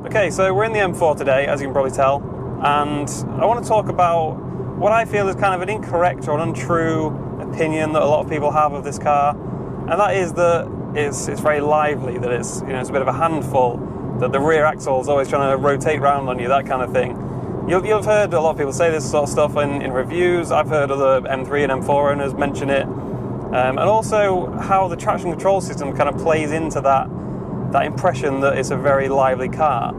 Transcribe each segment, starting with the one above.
Okay, so we're in the M4 today, as you can probably tell, and I want to talk about what I feel is kind of an incorrect or an untrue opinion that a lot of people have of this car, and that is that it's very lively, that it's a bit of a handful, that the rear axle is always trying to rotate round on you, that kind of thing. You'll have heard a lot of people say this sort of stuff in reviews. I've heard other M3 and M4 owners mention it, and also how the traction control system kind of plays into that impression that it's a very lively car,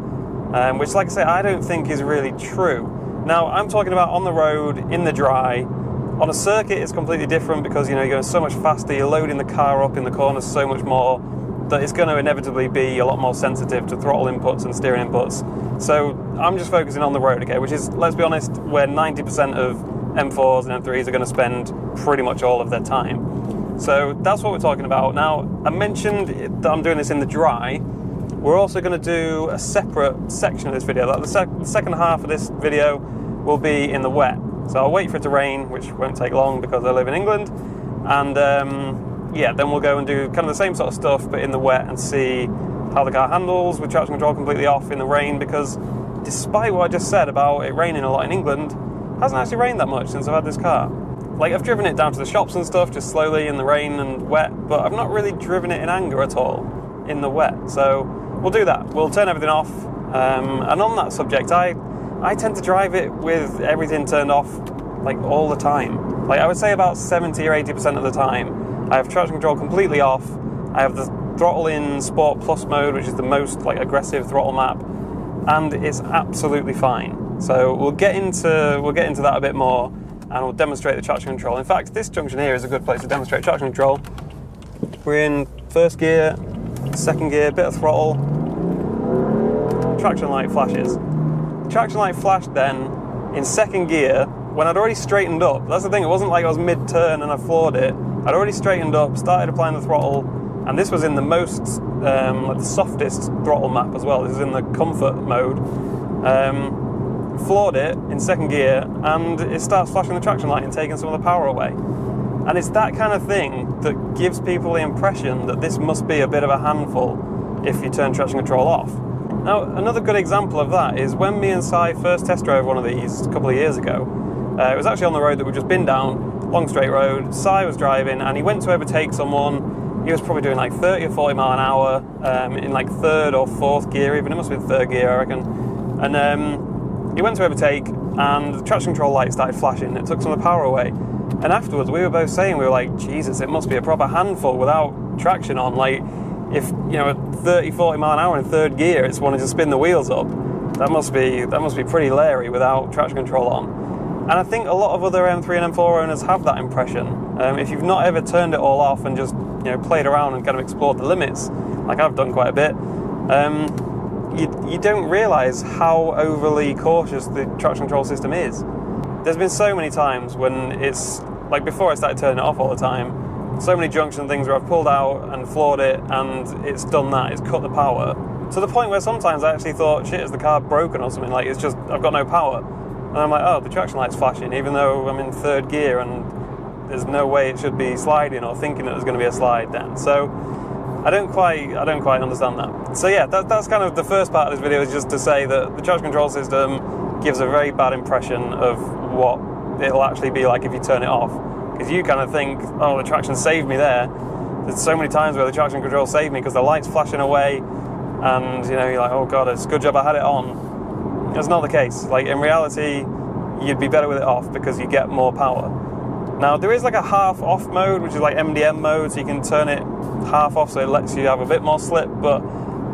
which, like I say, I don't think is really true. Now, I'm talking about on the road, in the dry. On a circuit, it's completely different because, you're going so much faster, you're loading the car up in the corners so much more that it's going to inevitably be a lot more sensitive to throttle inputs and steering inputs. So I'm just focusing on the road, okay, which is, let's be honest, where 90% of M4s and M3s are going to spend pretty much all of their time. So that's what we're talking about. Now, I mentioned that I'm doing this in the dry. We're also going to do a separate section of this video. Like the second half of this video will be in the wet. So I'll wait for it to rain, which won't take long because I live in England. And then we'll go and do kind of the same sort of stuff, but in the wet, and see how the car handles with traction control completely off in the rain, because despite what I just said about it raining a lot in England, it hasn't actually rained that much since I've had this car. Like, I've driven it down to the shops and stuff, just slowly in the rain and wet, but I've not really driven it in anger at all in the wet. So we'll do that. We'll turn everything off. And on that subject, I tend to drive it with everything turned off, like, all the time. Like, I would say about 70 or 80% of the time, I have traction control completely off. I have the throttle in Sport Plus mode, which is the most, like, aggressive throttle map, and it's absolutely fine. So we'll get into that a bit more, and we'll demonstrate the traction control. In fact, this junction here is a good place to demonstrate traction control. We're in first gear, second gear, bit of throttle, traction light flashes. The traction light flashed then in second gear when I'd already straightened up. That's the thing, it wasn't like I was mid-turn and I floored it. I'd already straightened up, started applying the throttle, and this was in the most, like the softest throttle map as well. This is in the comfort mode. Floored it in second gear, and it starts flashing the traction light and taking some of the power away. And it's that kind of thing that gives people the impression that this must be a bit of a handful if you turn traction control off. Now, another good example of that is when me and Si first test drove one of these a couple of years ago. It was actually on the road that we'd just been down, long straight road. Si was driving, and he went to overtake someone. He was probably doing like 30 or 40 mile an hour in like third or fourth gear even. It must have been third gear, I reckon. And he went to overtake, and the traction control light started flashing. It took some of the power away. And afterwards, we were both saying, we were like, Jesus, it must be a proper handful without traction on. Like, if, at 30, 40 mile an hour in third gear, it's wanting to spin the wheels up. That must be pretty leery without traction control on. And I think a lot of other M3 and M4 owners have that impression. If you've not ever turned it all off and just, played around and kind of explored the limits, like I've done quite a bit, you don't realise how overly cautious the traction control system is. There's been so many times when it's, like before I started turning it off all the time, so many junction things where I've pulled out and floored it, and it's done that, it's cut the power, to the point where sometimes I actually thought, shit, is the car broken or something, like it's just, I've got no power. And I'm like, oh, the traction light's flashing, even though I'm in third gear and there's no way it should be sliding or thinking that there's going to be a slide then. So I don't quite understand that. So yeah, that's kind of the first part of this video, is just to say that the traction control system gives a very bad impression of what it'll actually be like if you turn it off. Because you kind of think, oh, the traction saved me there. There's so many times where the traction control saved me because the light's flashing away, and you're like, oh god, it's a good job I had it on. That's not the case. Like, in reality, you'd be better with it off because you get more power. Now, there is like a half off mode, which is like MDM mode, so you can turn it half off so it lets you have a bit more slip, but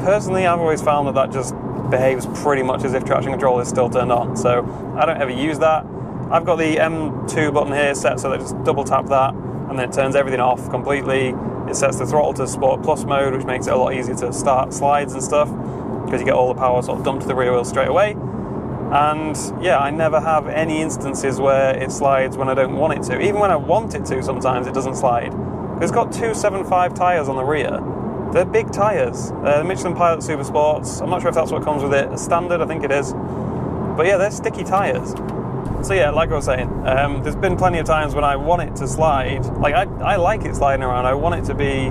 personally I've always found that just behaves pretty much as if traction control is still turned on, so I don't ever use that. I've got the M2 button here set so that I just double tap that, and then it turns everything off completely. It sets the throttle to Sport Plus mode, which makes it a lot easier to start slides and stuff, because you get all the power sort of dumped to the rear wheel straight away. And yeah, I never have any instances where it slides when I don't want it to. Even when I want it to, sometimes it doesn't slide. It's got 275 tyres on the rear. They're big tyres. The Michelin Pilot Super Sports. I'm not sure if that's what comes with it. A standard, I think it is. But yeah, they're sticky tyres. So yeah, like I was saying, there's been plenty of times when I want it to slide. Like, I like it sliding around. I want it to be,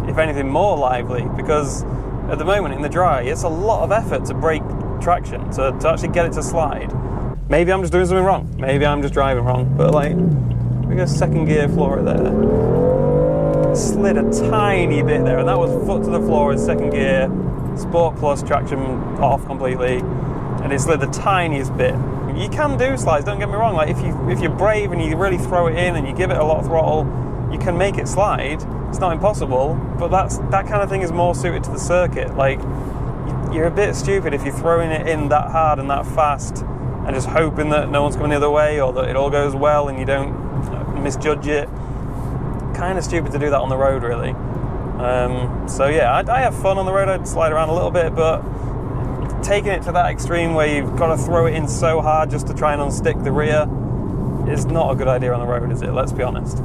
if anything, more lively, because at the moment in the dry, it's a lot of effort to break traction, to actually get it to slide. Maybe I'm just doing something wrong. Maybe I'm just driving wrong. But like, we got second gear floor there. Slid a tiny bit there, and that was foot to the floor in second gear, Sport Plus traction off completely, and it slid the tiniest bit. You can do slides, don't get me wrong. Like if you're brave and you really throw it in and you give it a lot of throttle, you can make it slide. It's not impossible, but that kind of thing is more suited to the circuit. Like, you're a bit stupid if you're throwing it in that hard and that fast and just hoping that no one's coming the other way or that it all goes well and you don't misjudge it. Kind of stupid to do that on the road, really. So yeah, I have fun on the road. I'd slide around a little bit, but taking it to that extreme where you've got to throw it in so hard just to try and unstick the rear is not a good idea on the road, is it? Let's be honest.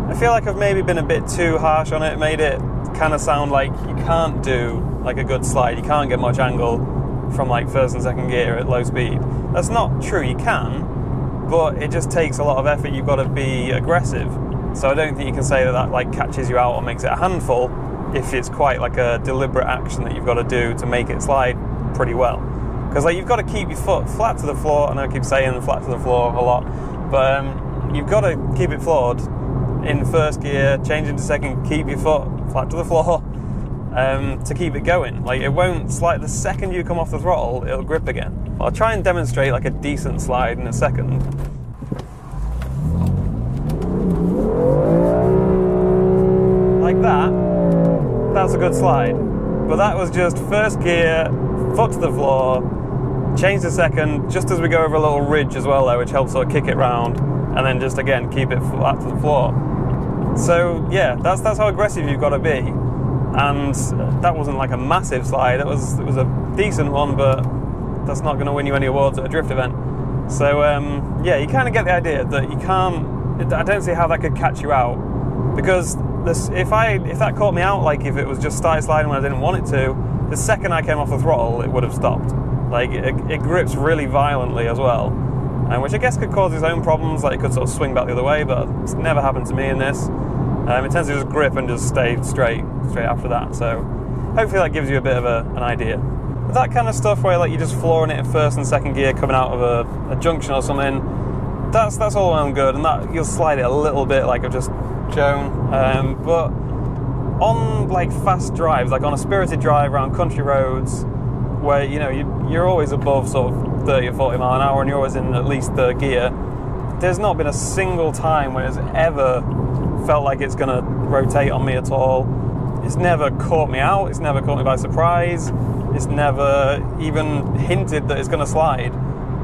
I feel like I've maybe been a bit too harsh on it, made it kind of sound like you can't do like a good slide, you can't get much angle from like first and second gear at low speed. That's not true, you can, but it just takes a lot of effort. You've got to be aggressive. So I don't think you can say that like catches you out or makes it a handful if it's quite like a deliberate action that you've got to do to make it slide pretty well. Because like you've got to keep your foot flat to the floor. I know I keep saying flat to the floor a lot, but you've got to keep it floored in first gear, change into second, keep your foot flat to the floor to keep it going. Like, it won't slide. The second you come off the throttle, it'll grip again. I'll try and demonstrate like a decent slide in a second. Like that's a good slide. But that was just first gear, foot to the floor, change to second, just as we go over a little ridge as well there, which helps sort of kick it round, and then just again keep it flat to the floor. So yeah, that's how aggressive you've got to be. And that wasn't like a massive slide. It was a decent one, but that's not going to win you any awards at a drift event. So yeah, you kind of get the idea that you can't. I don't see how that could catch you out, because if that caught me out, like if it was just started sliding when I didn't want it to, the second I came off the throttle, it would have stopped. Like it grips really violently as well, which I guess could cause its own problems. Like it could sort of swing back the other way, but it's never happened to me in this. It tends to just grip and just stay straight after that. So hopefully that gives you a bit of an idea. But that kind of stuff where like you're just flooring it in first and second gear coming out of a junction or something, that's all well and good, and that you'll slide it a little bit like I've just shown. But on like fast drives, like on a spirited drive around country roads, where you know you're always above sort of 30 or 40 mile an hour and you're always in at least third gear, there's not been a single time when it's ever felt like it's going to rotate on me at all. It's never caught me out, it's never caught me by surprise, it's never even hinted that it's going to slide.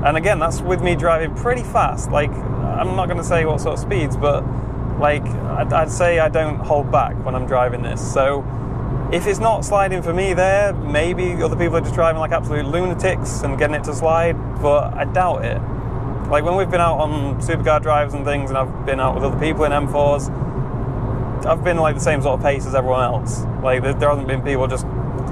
And again, that's with me driving pretty fast. Like, I'm not going to say what sort of speeds, but like I'd say I don't hold back when I'm driving this. So if it's not sliding for me there, maybe other people are just driving like absolute lunatics and getting it to slide, but I doubt it. Like when we've been out on supercar drives and things, and I've been out with other people in M4s, I've been like the same sort of pace as everyone else. Like there hasn't been people just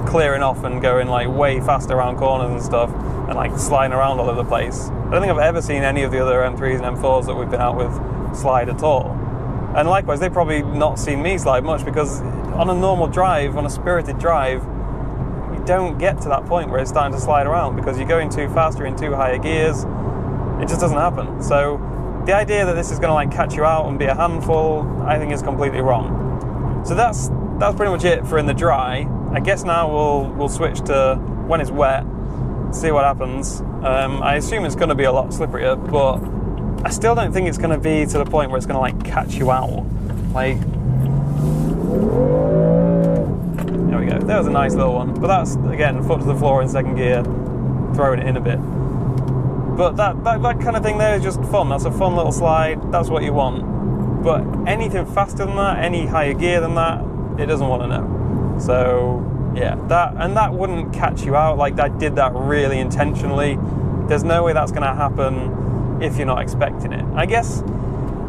clearing off and going like way faster around corners and stuff and like sliding around all over the place. I don't think I've ever seen any of the other M3s and M4s that we've been out with slide at all. And likewise, they've probably not seen me slide much, because on a normal drive, on a spirited drive, you don't get to that point where it's starting to slide around because you're going too fast, you're in too high gears. It just doesn't happen. So the idea that this is going to like catch you out and be a handful, I think is completely wrong. So that's pretty much it for in the dry. I guess now we'll switch to when it's wet, see what happens. I assume it's going to be a lot slipperier, but I still don't think it's going to be to the point where it's going to like catch you out. Like, there we go. There was a nice little one, but that's again foot to the floor in second gear, throwing it in a bit. But that kind of thing there is just fun. That's a fun little slide. That's what you want. But anything faster than that, any higher gear than that, it doesn't want to know. So yeah, that wouldn't catch you out. Like I did that really intentionally. There's no way that's going to happen if you're not expecting it. I guess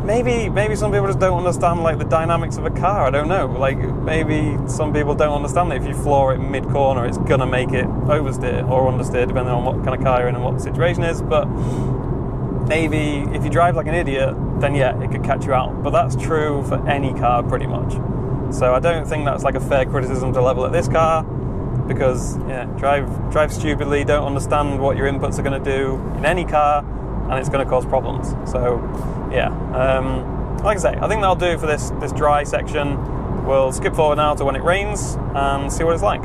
maybe some people just don't understand like the dynamics of a car. I don't know. Like maybe some people don't understand that if you floor it mid corner, it's gonna make it oversteer or understeer, depending on what kind of car you're in and what the situation is. But maybe if you drive like an idiot, then yeah, it could catch you out. But that's true for any car pretty much. So I don't think that's like a fair criticism to level at this car. because yeah, drive stupidly, don't understand what your inputs are going to do in any car, and it's going to cause problems. So yeah, like I say, I think that'll do for this dry section. We'll skip forward now to when it rains and see what it's like.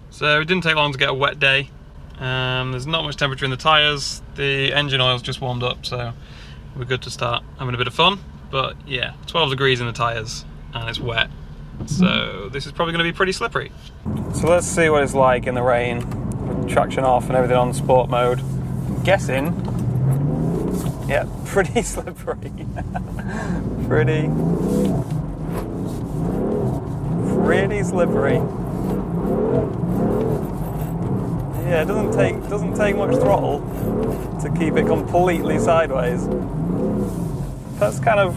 So it didn't take long to get a wet day. There's not much temperature in the tyres, the engine oil's just warmed up, so we're good to start having a bit of fun. But yeah, 12 degrees in the tyres and it's wet, so this is probably going to be pretty slippery. So let's see what it's like in the rain, with traction off and everything on sport mode. I'm guessing, yeah, pretty slippery. pretty slippery. Yeah, it doesn't take much throttle to keep it completely sideways. That's kind of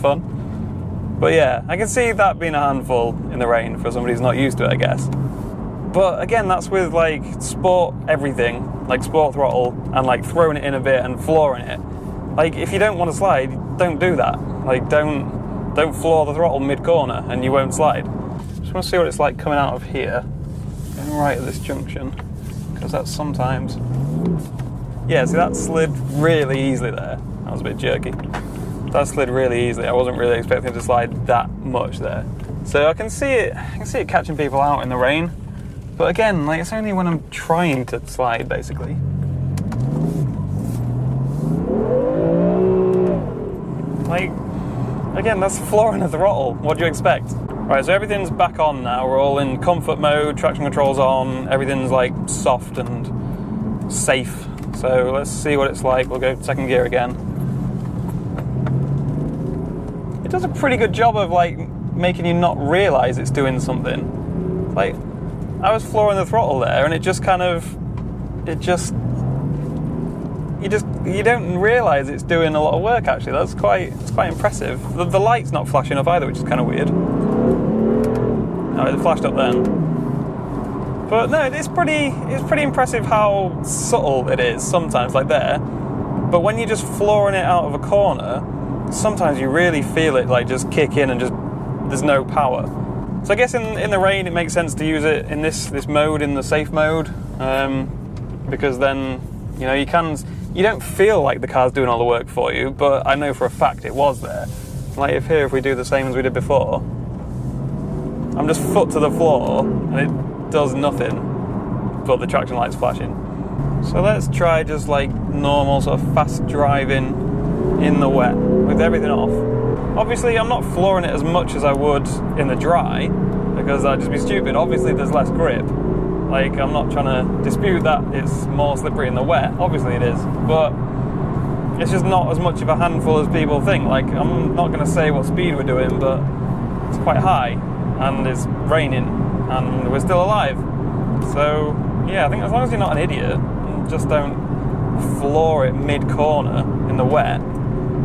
fun. But yeah, I can see that being a handful in the rain for somebody who's not used to it, I guess. But again, that's with like sport everything, like sport throttle, and like throwing it in a bit and flooring it. Like if you don't want to slide, don't do that. Like don't floor the throttle mid-corner and you won't slide. Just want to see what it's like coming out of here and right at this junction, because that's sometimes, yeah, see that slid really easily there. That was a bit jerky. That slid really easily. I wasn't really expecting to slide that much there. So I can see it catching people out in the rain. But again, like it's only when I'm trying to slide, basically. Like, again, that's flooring the throttle. What do you expect? Right, so everything's back on now. We're all in comfort mode, traction control's on, everything's like soft and safe. So let's see what it's like. We'll go second gear again. It does a pretty good job of like making you not realise it's doing something. Like, I was flooring the throttle there and it just kind of, you don't realise it's doing a lot of work actually. It's quite impressive. The light's not flashing up either, which is kind of weird. No, it flashed up then. But no, it's pretty impressive how subtle it is sometimes, like there. But when you're just flooring it out of a corner, sometimes you really feel it like just kick in and just there's no power. So I guess in the rain it makes sense to use it in this mode, in the safe mode, because then you don't feel like the car's doing all the work for you, but I know for a fact it was there. Like if we do the same as we did before, I'm just foot to the floor and it does nothing, but the traction light's flashing. So let's try just like normal sort of fast driving in the wet with everything off. Obviously I'm not flooring it as much as I would in the dry, because that'd just be stupid. Obviously there's less grip. Like, I'm not trying to dispute that it's more slippery in the wet. Obviously it is, but it's just not as much of a handful as people think. Like, I'm not going to say what speed we're doing, but it's quite high and it's raining and we're still alive. So yeah, I think as long as you're not an idiot and just don't floor it mid-corner in the wet,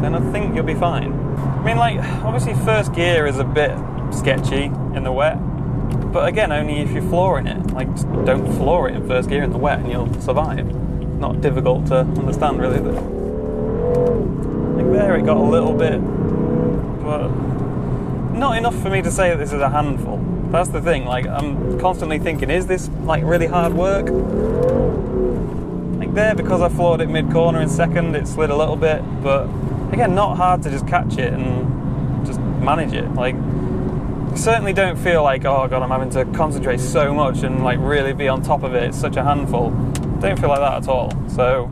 then I think you'll be fine. I mean, like, obviously first gear is a bit sketchy in the wet, but again, only if you're flooring it. Like, just don't floor it in first gear in the wet and you'll survive. Not difficult to understand, really, is it? Like there, it got a little bit, but not enough for me to say that this is a handful. That's the thing, like, I'm constantly thinking, is this, like, really hard work? Like there, because I floored it mid-corner in second, it slid a little bit, but again, not hard to just catch it and just manage it. Like, I certainly don't feel like, oh god, I'm having to concentrate so much and like really be on top of it, it's such a handful. Don't feel like that at all. So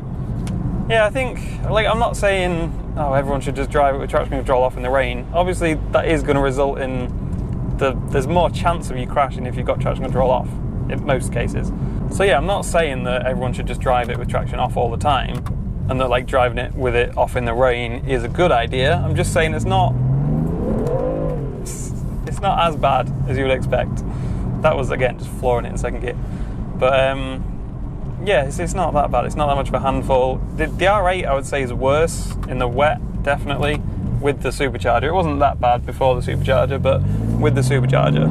yeah, I think, like, I'm not saying, oh, everyone should just drive it with traction control off in the rain. Obviously that is going to result in there's more chance of you crashing if you've got traction control off, in most cases. So yeah, I'm not saying that everyone should just drive it with traction off all the time, and that like driving it with it off in the rain is a good idea. I'm just saying it's not as bad as you would expect. That was, again, just flooring it in second gear. But yeah, it's not that bad. It's not that much of a handful. The R8, I would say, is worse in the wet, definitely, with the supercharger. It wasn't that bad before the supercharger, but with the supercharger,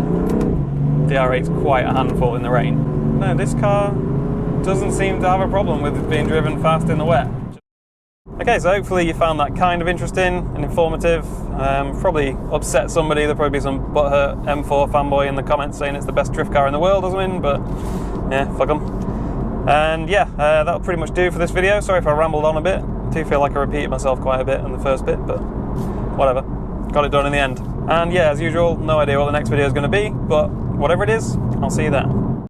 the R8's quite a handful in the rain. No, this car doesn't seem to have a problem with being driven fast in the wet. Okay, so hopefully you found that kind of interesting and informative. Probably upset somebody. There'll probably be some butthurt M4 fanboy in the comments saying it's the best drift car in the world or something, but yeah, fuck them. And yeah, that'll pretty much do for this video. Sorry if I rambled on a bit. I do feel like I repeated myself quite a bit in the first bit, but whatever. Got it done in the end. And yeah, as usual, no idea what the next video is going to be, but whatever it is, I'll see you there.